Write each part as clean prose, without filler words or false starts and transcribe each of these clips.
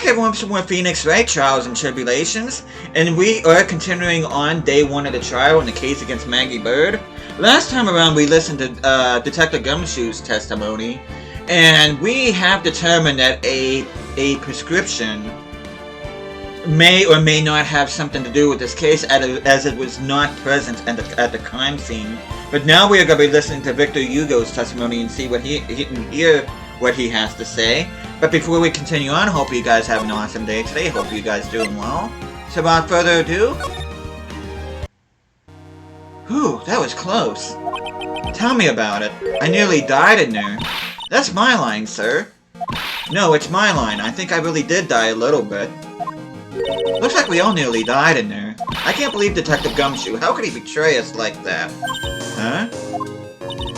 back everyone for some more Phoenix Wright Trials and Tribulations, and we are continuing on day 1 of the trial in the case against Maggie Bird. Last time around we listened to Detective Gumshoe's testimony, and we have determined that a prescription may or may not have something to do with this case, as it was not present at the crime scene. But now we are going to be listening to Victor Hugo's testimony and see what hear what he has to say. But before we continue on, hope you guys have an awesome day today. Hope you guys doing well. So without further ado... Whew, that was close. Tell me about it. I nearly died in there. That's my line, sir. No, it's my line. I think I really did die a little bit. Looks like we all nearly died in there. I can't believe Detective Gumshoe. How could he betray us like that? Huh?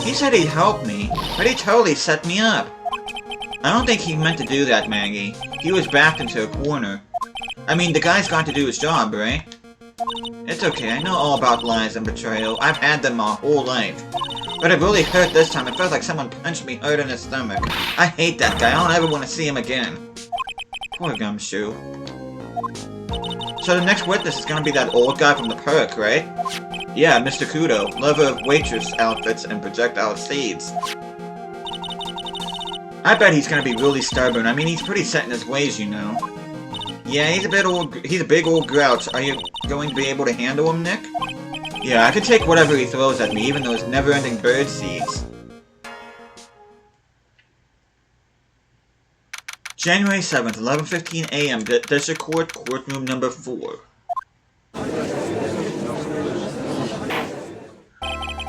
He said he'd help me, but he totally set me up. I don't think he meant to do that, Maggie. He was backed into a corner. I mean, the guy's got to do his job, right? It's okay, I know all about lies and betrayal. I've had them my whole life. But it really hurt this time. It felt like someone punched me hard in the stomach. I hate that guy. I don't ever want to see him again. Poor Gumshoe. So the next witness is gonna be that old guy from the perk, right? Yeah, Mr. Kudo, lover of waitress outfits and projectile seeds. I bet he's gonna be really stubborn. I mean, he's pretty set in his ways, you know. Yeah, he's a big old grouch. Are you going to be able to handle him, Nick? Yeah, I could take whatever he throws at me, even those never-ending bird seeds. January 7th, 11:15 a.m. District Court, Courtroom Number 4.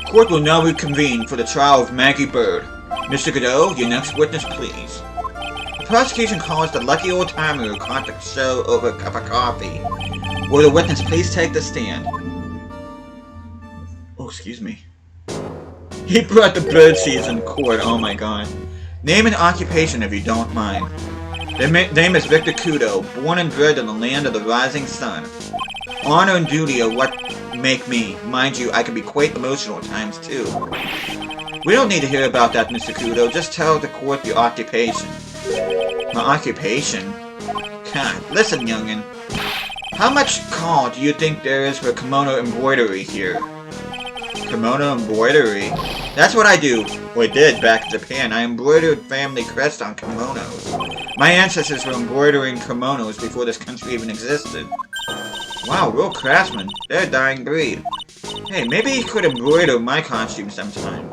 Court will now reconvene for the trial of Maggie Bird. Mr. Godot, your next witness, please. The prosecution calls the lucky old-timer who caught the show over a cup of coffee. Will the witness please take the stand? Oh, excuse me. He brought the bird seeds in court, oh my god. Name and occupation if you don't mind. Their name is Victor Kudo, born and bred in the land of the rising sun. Honor and duty are what make me. Mind you, I can be quite emotional at times too. We don't need to hear about that, Mr. Kudo. Just tell the court your occupation. My occupation? God, listen, youngin. How much call do you think there is for kimono embroidery here? Kimono embroidery? That's what I do, or did back in Japan. I embroidered family crests on kimonos. My ancestors were embroidering kimonos before this country even existed. Wow, real craftsmen. They're a dying breed. Hey, maybe he could embroider my costume sometime.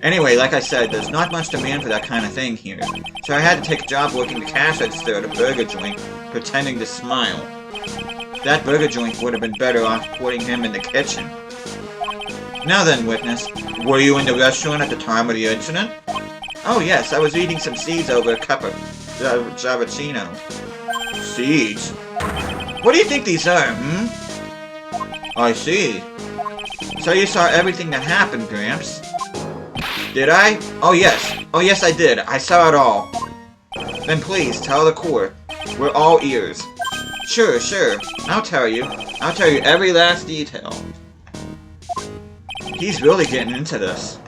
Anyway, like I said, there's not much demand for that kind of thing here. So I had to take a job working the cash register at a burger joint, pretending to smile. That burger joint would have been better off putting him in the kitchen. Now then, witness, were you in the restaurant at the time of the incident? Oh yes, I was eating some seeds over a cup of Javachino. Seeds? What do you think these are, I see. So you saw everything that happened, Gramps? Did I? Oh yes I did. I saw it all. Then please, tell the court. We're all ears. Sure. I'll tell you every last detail. He's really getting into this.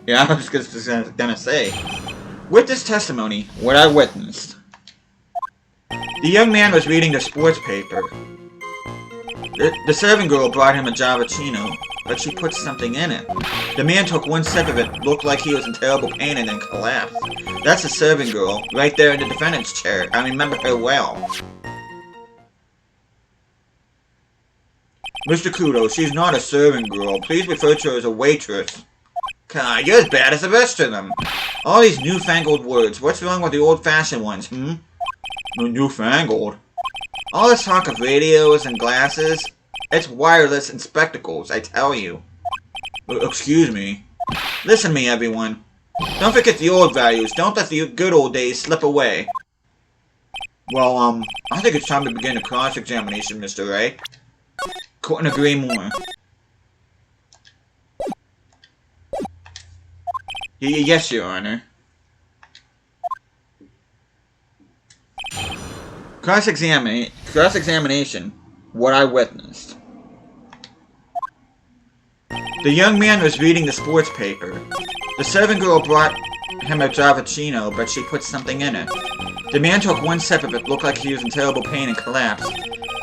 Yeah, I was just gonna say. With this testimony, what I witnessed. The young man was reading the sports paper. The servant girl brought him a Javachino, but she put something in it. The man took one sip of it, looked like he was in terrible pain, and then collapsed. That's the servant girl, right there in the defendant's chair. I remember her well. Mr. Kudo, she's not a servant girl. Please refer to her as a waitress. God, you're as bad as the rest of them. All these newfangled words. What's wrong with the old-fashioned ones, Newfangled? All this talk of radios and glasses, it's wireless and spectacles, I tell you. Excuse me. Listen to me, everyone. Don't forget the old values. Don't let the good old days slip away. Well, I think it's time to begin the cross-examination, Mr. Wright. Couldn't agree more. Yes, Your Honor. Cross-examination. What I witnessed. The young man was reading the sports paper. The servant girl brought him a Javachino, but she put something in it. The man took one step of it, looked like he was in terrible pain and collapsed.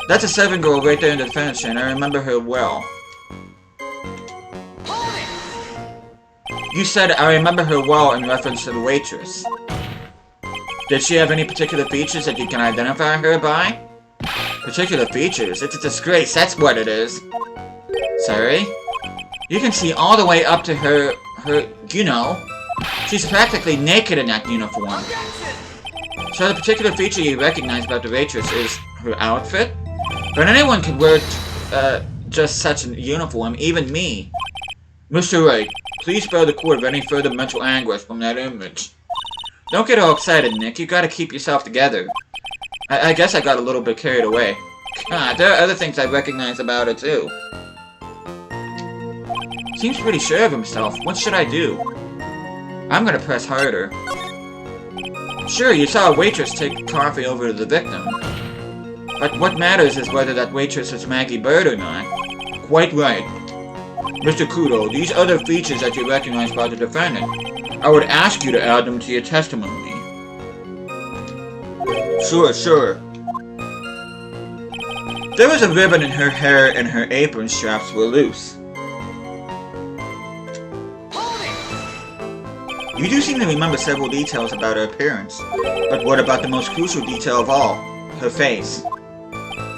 That's a 7 girl right there in the fence, and I remember her well. You said I remember her well in reference to the waitress. Did she have any particular features that you can identify her by? Particular features? It's a disgrace, that's what it is. Sorry? You can see all the way up to her, you know. She's practically naked in that uniform. So the particular feature you recognize about the waitress is her outfit? But anyone could wear just such a uniform, even me. Mr. Wright, please spare the court of any further mental anguish from that image. Don't get all excited, Nick. You gotta keep yourself together. I guess I got a little bit carried away. God, there are other things I recognize about her, too. Seems pretty sure of himself. What should I do? I'm gonna press harder. Sure, you saw a waitress take coffee over to the victim. But what matters is whether that waitress is Maggie Bird or not. Quite right. Mr. Kudo, these other features that you recognize about the defendant, I would ask you to add them to your testimony. Sure. There was a ribbon in her hair and her apron straps were loose. You do seem to remember several details about her appearance, but what about the most crucial detail of all? Her face.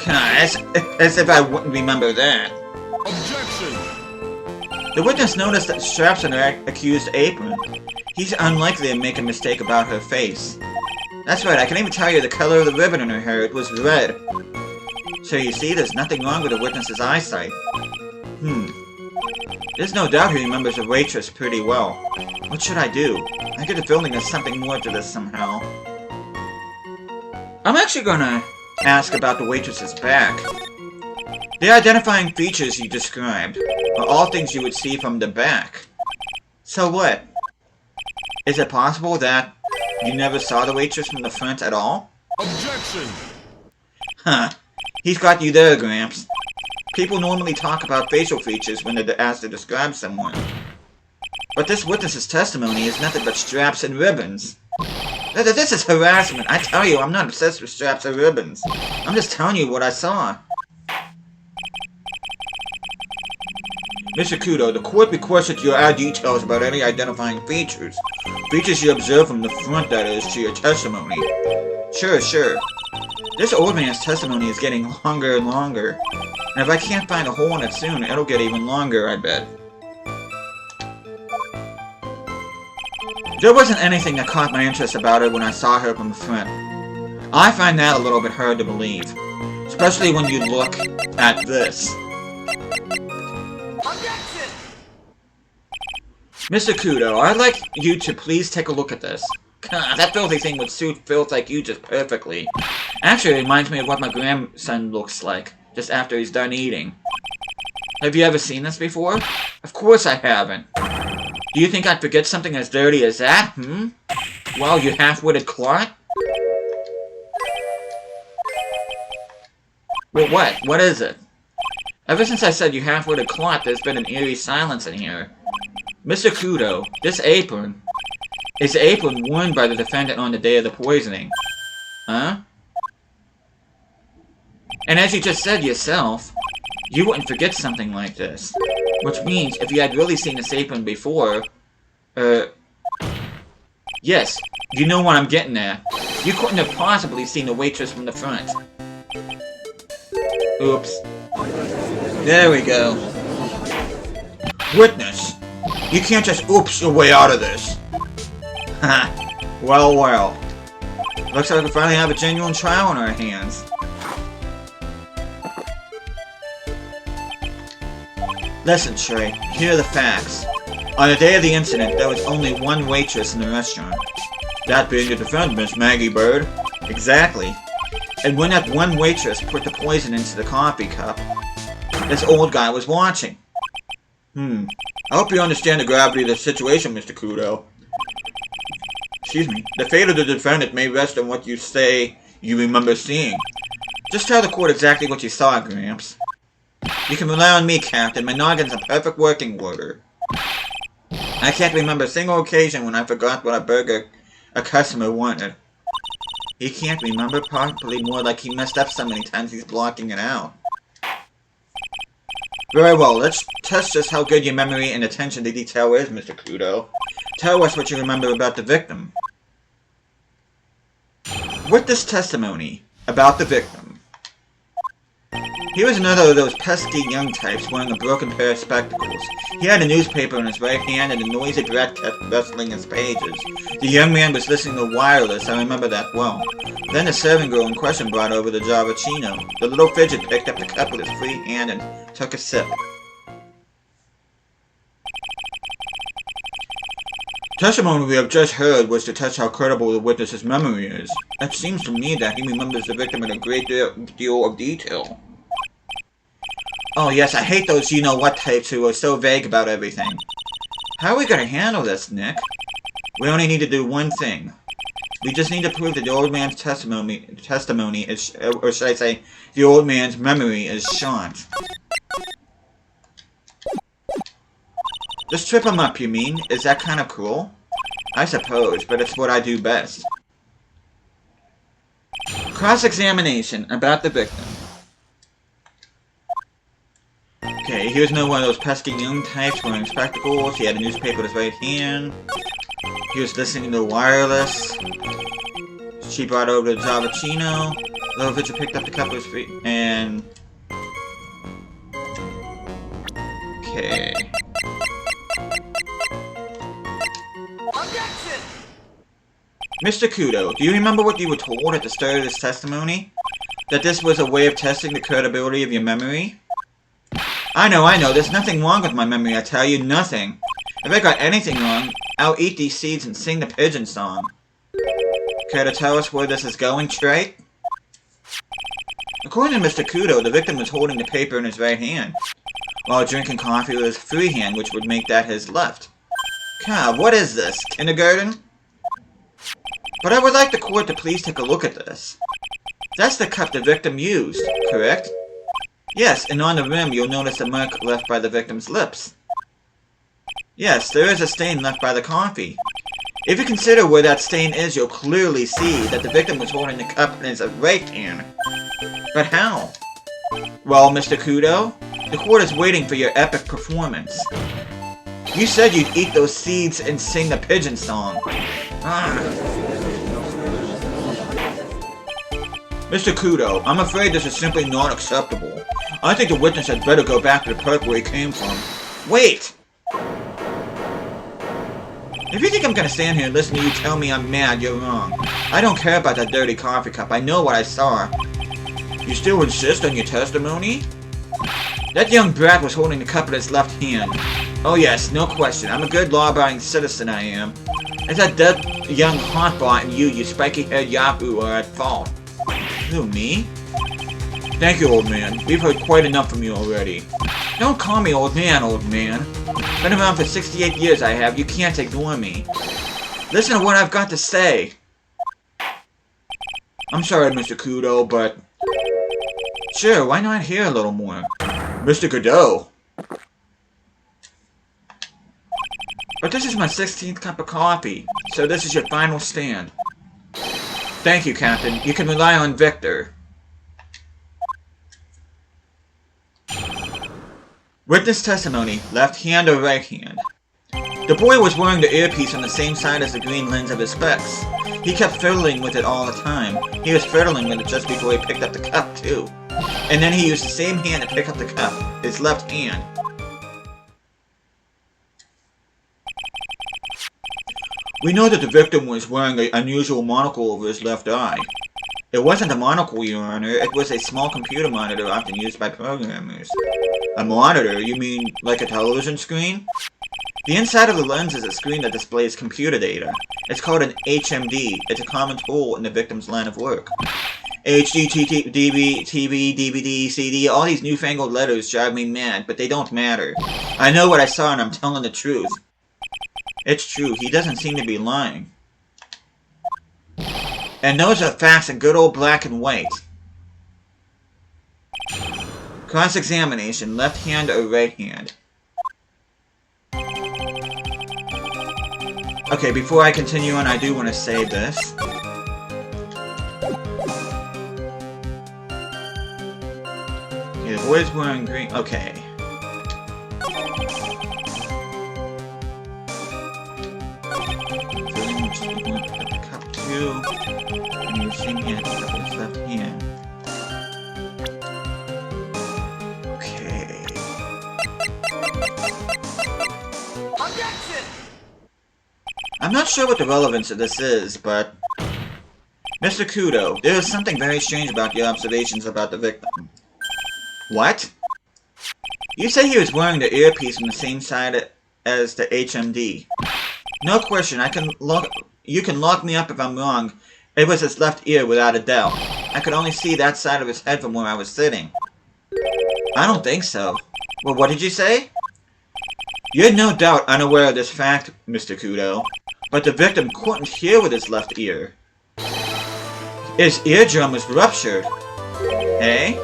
As if I wouldn't remember that. Objection! The witness noticed that straps on her accused apron. He's unlikely to make a mistake about her face. That's right, I can even tell you the color of the ribbon in her hair. It was red. So you see, there's nothing wrong with the witness's eyesight. There's no doubt he remembers the waitress pretty well. What should I do? I get the feeling there's something more to this somehow. I'm actually gonna ask about the waitress's back. The identifying features you described are all things you would see from the back. So what? Is it possible that you never saw the waitress from the front at all? Objection! Huh. He's got you there, Gramps. People normally talk about facial features when they're asked to describe someone. But this witness's testimony is nothing but straps and ribbons. This is harassment. I tell you, I'm not obsessed with straps or ribbons. I'm just telling you what I saw. Mr. Kudo, the court requests that you add details about any identifying features. Features you observe from the front, that is, to your testimony. Sure. This old man's testimony is getting longer and longer. And if I can't find a hole in it soon, it'll get even longer, I bet. There wasn't anything that caught my interest about her when I saw her from the front. I find that a little bit hard to believe. Especially when you look at this. Mr. Kudo, I'd like you to please take a look at this. God, that filthy thing would suit filth like you just perfectly. Actually, it reminds me of what my grandson looks like, just after he's done eating. Have you ever seen this before? Of course I haven't. Do you think I'd forget something as dirty as that, Well, you half-witted clot? Well, what? What is it? Ever since I said you half-witted clot, there's been an eerie silence in here. Mr. Kudo, this apron is the apron worn by the defendant on the day of the poisoning. Huh? And as you just said yourself, you wouldn't forget something like this. Which means, if you had really seen this apron before, yes, you know what I'm getting at. You couldn't have possibly seen the waitress from the front. Oops. There we go. Witness, you can't just oops your way out of this. Ha. Well. Looks like we finally have a genuine trial on our hands. Listen, Trey, here are the facts. On the day of the incident, there was only one waitress in the restaurant. That being the defendant, Miss Maggie Bird. Exactly. And when that one waitress put the poison into the coffee cup, this old guy was watching. I hope you understand the gravity of the situation, Mr. Kudo. Excuse me. The fate of the defendant may rest on what you say you remember seeing. Just tell the court exactly what you saw, Gramps. You can rely on me, Captain. My noggin's in perfect working order. I can't remember a single occasion when I forgot what a burger a customer wanted. He can't remember properly, more like he messed up so many times he's blocking it out. Very well, let's test just how good your memory and attention to detail is, Mr. Kudo. Tell us what you remember about the victim. With this testimony about the victim, he was another of those pesky young types wearing a broken pair of spectacles. He had a newspaper in his right hand and a noisy breath kept rustling its pages. The young man was listening to wireless, I remember that well. Then the servant girl in question brought over the Javachino. The little fidget picked up the cup with his free hand and took a sip. Testimony we have just heard was to test how credible the witness's memory is. It seems to me that he remembers the victim in a great deal of detail. Oh yes, I hate those you-know-what types who are so vague about everything. How are we gonna handle this, Nick? We only need to do one thing. We just need to prove that the old man's testimony is, or should I say, the old man's memory is shot. Just trip him up, you mean? Is that kind of cruel? I suppose, but it's what I do best. Cross-examination about the victim. Okay, he was one of those pesky young types wearing spectacles. He had a newspaper in his right hand. He was listening to wireless. She brought over the Javachino. Little Victor picked up the cup of his feet, and... Okay. Objection! Mr. Kudo, do you remember what you were told at the start of this testimony? That this was a way of testing the credibility of your memory? I know, there's nothing wrong with my memory, I tell you, nothing. If I got anything wrong, I'll eat these seeds and sing the pigeon song. Care to tell us where this is going, Trey? According to Mr. Kudo, the victim was holding the paper in his right hand, while drinking coffee with his free hand, which would make that his left. God, what is this, kindergarten? But I would like the court to please take a look at this. That's the cup the victim used, correct? Yes, and on the rim you'll notice the mark left by the victim's lips. Yes, there is a stain left by the coffee. If you consider where that stain is, you'll clearly see that the victim was holding the cup in his right hand. But how? Well, Mr. Kudo, the court is waiting for your epic performance. You said you'd eat those seeds and sing the pigeon song. Mr. Kudo, I'm afraid this is simply not acceptable. I think the witness had better go back to the park where he came from. Wait! If you think I'm gonna stand here and listen to you tell me I'm mad, you're wrong. I don't care about that dirty coffee cup. I know what I saw. You still insist on your testimony? That young brat was holding the cup in his left hand. Oh yes, no question. I'm a good law-abiding citizen, I am. It's that dead young hotbot and you spiky-haired yahoo are at fault. Who, me? Thank you, old man. We've heard quite enough from you already. Don't call me old man, old man. Been around for 68 years I have. You can't ignore me. Listen to what I've got to say. I'm sorry, Mr. Kudo, but... Sure, why not hear a little more? Mr. Godot. But this is my 16th cup of coffee, so this is your final stand. Thank you, Captain. You can rely on Victor. Witness testimony, left hand or right hand. The boy was wearing the earpiece on the same side as the green lens of his specs. He kept fiddling with it all the time. He was fiddling with it just before he picked up the cup, too. And then he used the same hand to pick up the cup, his left hand. We know that the victim was wearing an unusual monocle over his left eye. It wasn't a monocle, Your Honor. It was a small computer monitor often used by programmers. A monitor? You mean like a television screen? The inside of the lens is a screen that displays computer data. It's called an HMD. It's a common tool in the victim's line of work. HD, TV, DVD, CD, all these newfangled letters drive me mad, but they don't matter. I know what I saw and I'm telling the truth. It's true, he doesn't seem to be lying. And those are facts in good old black and white. Cross-examination, left hand or right hand? Okay, before I continue on, I do want to say this. The boy's wearing green. Okay. The cup too. And he was singing it with his left hand. Okay. Objection! I'm not sure what the relevance of this is, but Mr. Kudo, there is something very strange about your observations about the victim. What? You say he was wearing the earpiece on the same side as the HMD. No question, you can lock me up if I'm wrong. It was his left ear without a doubt. I could only see that side of his head from where I was sitting. I don't think so. Well, what did you say? You're no doubt unaware of this fact, Mr. Kudo, but the victim couldn't hear with his left ear. His eardrum was ruptured. Eh?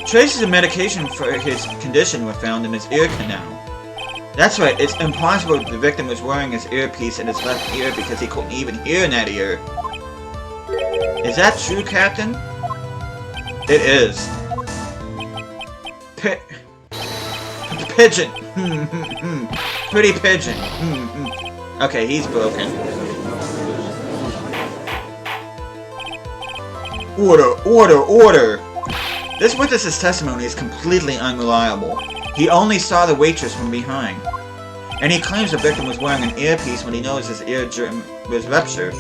Traces of medication for his condition were found in his ear canal. That's right, it's impossible that the victim was wearing his earpiece in his left ear because he couldn't even hear in that ear. Is that true, Captain? It is. Pigeon. Pretty pigeon. Okay, he's broken. Order! This witness's testimony is completely unreliable. He only saw the waitress from behind. And he claims the victim was wearing an earpiece when he knows his eardrum was ruptured.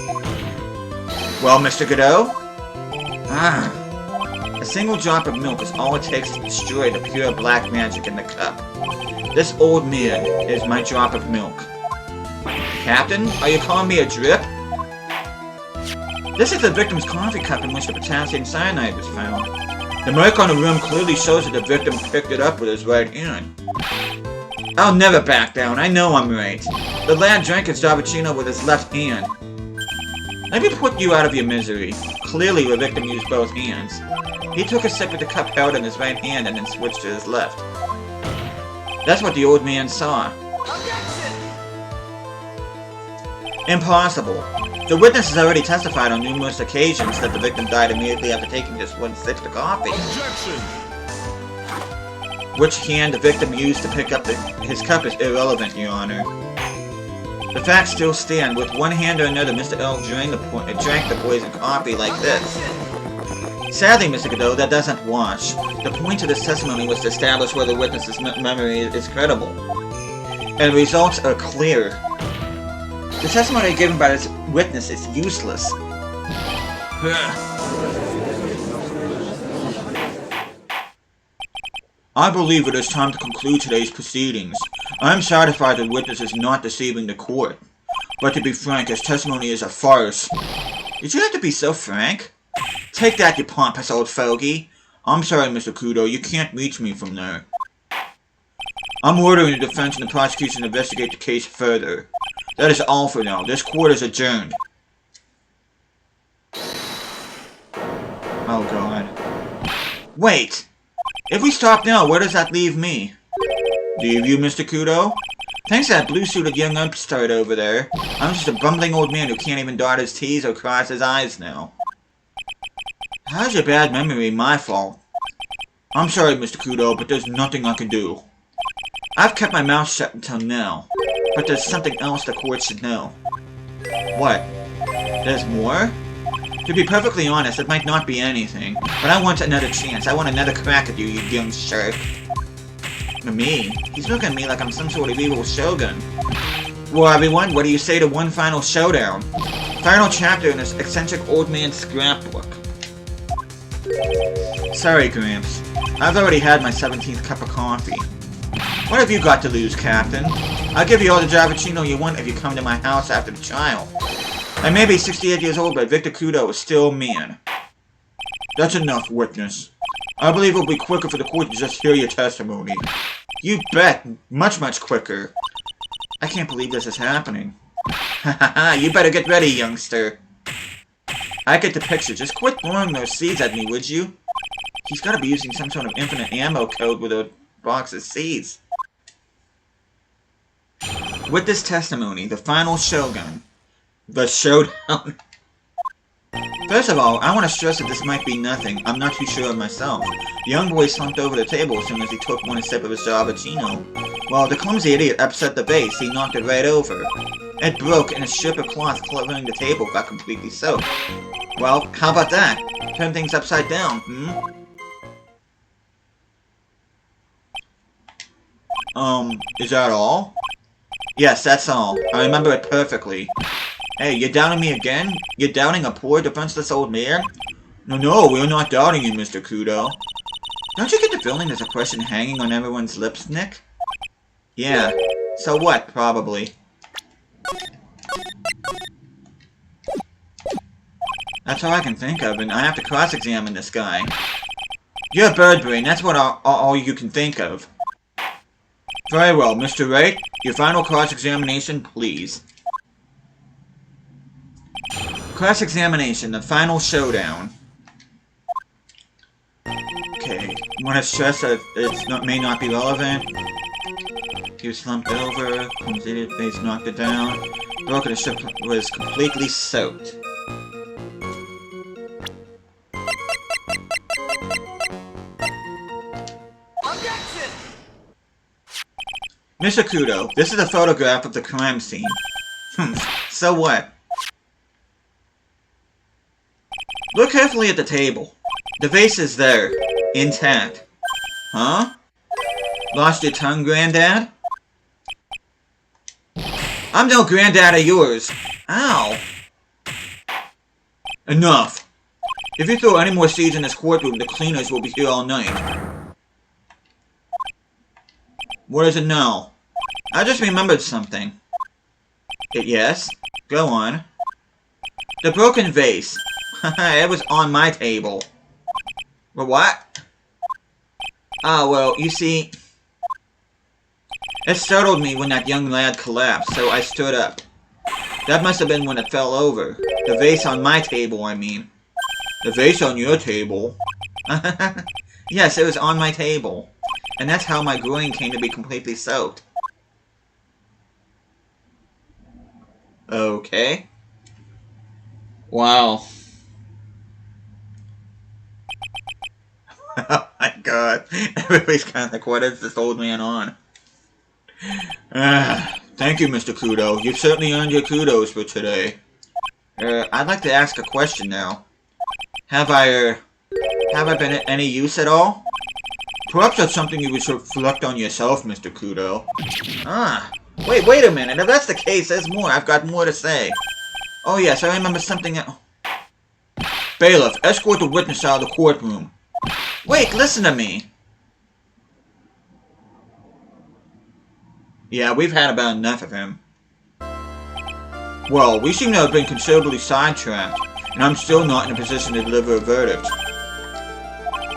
Well, Mr. Godot? A single drop of milk is all it takes to destroy the pure black magic in the cup. This old man is my drop of milk. Captain, are you calling me a drip? This is the victim's coffee cup in which the potassium cyanide was found. The mark on the rim clearly shows that the victim picked it up with his right hand. I'll never back down, I know I'm right. The lad drank his Davicino with his left hand. Let me put you out of your misery. Clearly the victim used both hands. He took a sip with the cup held in his right hand and then switched to his left. That's what the old man saw. Objection! Impossible. The witness has already testified on numerous occasions that the victim died immediately after taking just one sip of coffee. Objection! Which hand the victim used to pick up his cup is irrelevant, Your Honor. The facts still stand. With one hand or another, Mr. L drank the poison coffee like this. Sadly, Mr. Godot, that doesn't wash. The point of this testimony was to establish whether the witness's memory is credible. And the results are clear. The testimony given by this witness is useless. I believe it is time to conclude today's proceedings. I am satisfied the witness is not deceiving the court. But to be frank, his testimony is a farce. Did you have to be so frank? Take that, you pompous old fogey. I'm sorry, Mr. Kudo, you can't reach me from there. I'm ordering the defense and the prosecution to investigate the case further. That is all for now. This court is adjourned. Oh god. Wait! If we stop now, where does that leave me? Leave you, Mr. Kudo? Thanks to that blue-suited young upstart over there, I'm just a bumbling old man who can't even dot his T's or cross his I's now. How's your bad memory my fault? I'm sorry, Mr. Kudo, but there's nothing I can do. I've kept my mouth shut until now, but there's something else the court should know. What? There's more? To be perfectly honest, it might not be anything, but I want another chance. I want another crack at you, you young shark. Me? He's looking at me like I'm some sort of evil shogun. Well, everyone, what do you say to one final showdown? Final chapter in this eccentric old man's scrapbook. Sorry, Gramps. I've already had my 17th cup of coffee. What have you got to lose, Captain? I'll give you all the Javicino you want if you come to my house after the trial. I may be 68 years old, but Victor Kudo is still man. That's enough, witness. I believe it'll be quicker for the court to just hear your testimony. You bet. Much, much quicker. I can't believe this is happening. Hahaha, you better get ready, youngster. I get the picture. Just quit throwing those seeds at me, would you? He's gotta be using some sort of infinite ammo code with a box of seeds. With this testimony, the final shogun, the showdown, First of all, I want to stress that this might be nothing. I'm not too sure of myself. The young boy slumped over the table as soon as he took one sip of his Javachino. Well, the clumsy idiot upset the vase. He knocked it right over. It broke, and a strip of cloth covering the table got completely soaked. Well, how about that? Turn things upside down, Is that all? Yes, that's all. I remember it perfectly. Hey, you're doubting me again? You're doubting a poor, defenseless old man? No, we're not doubting you, Mr. Kudo. Don't you get the feeling there's a question hanging on everyone's lips, Nick? Yeah. So what, probably. That's all I can think of, and I have to cross-examine this guy. You're a bird brain, that's what all you can think of. Very well, Mr. Wright, your final cross-examination, please. Cross-examination, the final showdown. Okay, want to stress that it may not be relevant. He was slumped over, clumsy face knocked it down. Broken the ship was completely soaked. Objection! Mr. Kudo, this is a photograph of the crime scene. So what? Look carefully at the table. The vase is there, intact. Huh? Lost your tongue, Granddad? I'm no granddad of yours. Ow. Enough. If you throw any more seeds in this courtroom, the cleaners will be here all night. What is it now? I just remembered something. Yes? Go on. The broken vase. It was on my table. What? Ah, well, you see... It startled me when that young lad collapsed, so I stood up. That must have been when it fell over. The vase on my table, I mean. The vase on your table? Yes, it was on my table. And that's how my groin came to be completely soaked. Okay. Wow. Oh my god. Everybody's kind of like, what is this old man on? Thank you, Mr. Kudo. You've certainly earned your kudos for today. I'd like to ask a question now. Have I been any use at all? Perhaps that's something you would reflect on yourself, Mr. Kudo. Ah. Wait a minute. If that's the case, there's more. I've got more to say. Oh yes, I remember something else. Bailiff, escort the witness out of the courtroom. Wait, listen to me. Yeah, we've had about enough of him. Well, we seem to have been considerably sidetracked, and I'm still not in a position to deliver a verdict.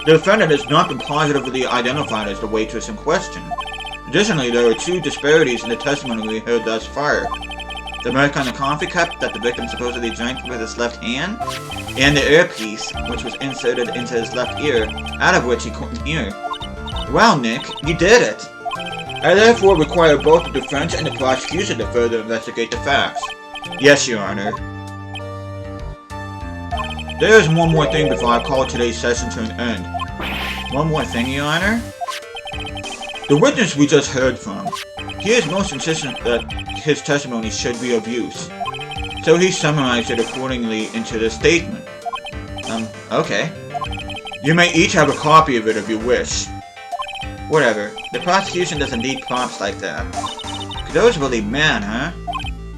The defendant has not been positively identified as the waitress in question. Additionally, there are two disparities in the testimony we heard thus far. The Americana coffee cup that the victim supposedly drank with his left hand, and the earpiece, which was inserted into his left ear, out of which he couldn't hear. Well, Nick, you did it! I therefore require both the defense and the prosecution to further investigate the facts. Yes, Your Honor. There is one more thing before I call today's session to an end. One more thing, Your Honor? The witness we just heard from, he is most insistent that his testimony should be of use. So he summarized it accordingly into this statement. Okay. You may each have a copy of it if you wish. Whatever. The prosecution doesn't need prompts like that. Kudo's really mad, huh?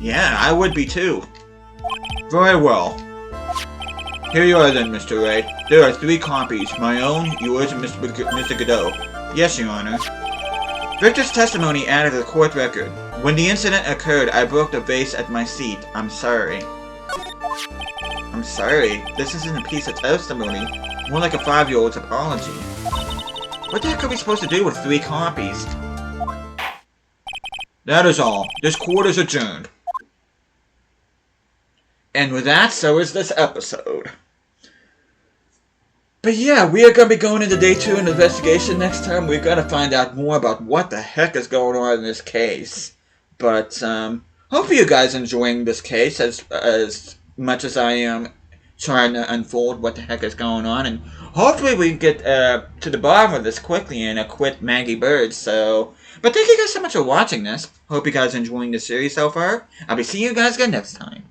Yeah, I would be too. Very well. Here you are then, Mr. Wright. There are 3 copies. My own, yours, and Mr. Kudo. Yes, Your Honor. Victor's testimony added to the court record. When the incident occurred, I broke the vase at my seat. I'm sorry. I'm sorry? This isn't a piece of testimony. More like a 5-year-old's apology. What the heck are we supposed to do with 3 copies? That is all. This court is adjourned. And with that, so is this episode. But yeah, we are going to be going into day 2 in the investigation next time. We're going to find out more about what the heck is going on in this case. But, hope you guys are enjoying this case as much as I am trying to unfold what the heck is going on, and hopefully we get to the bottom of this quickly and acquit Maggie Bird. So, but thank you guys so much for watching this. Hope you guys are enjoying the series so far. I'll be seeing you guys again next time.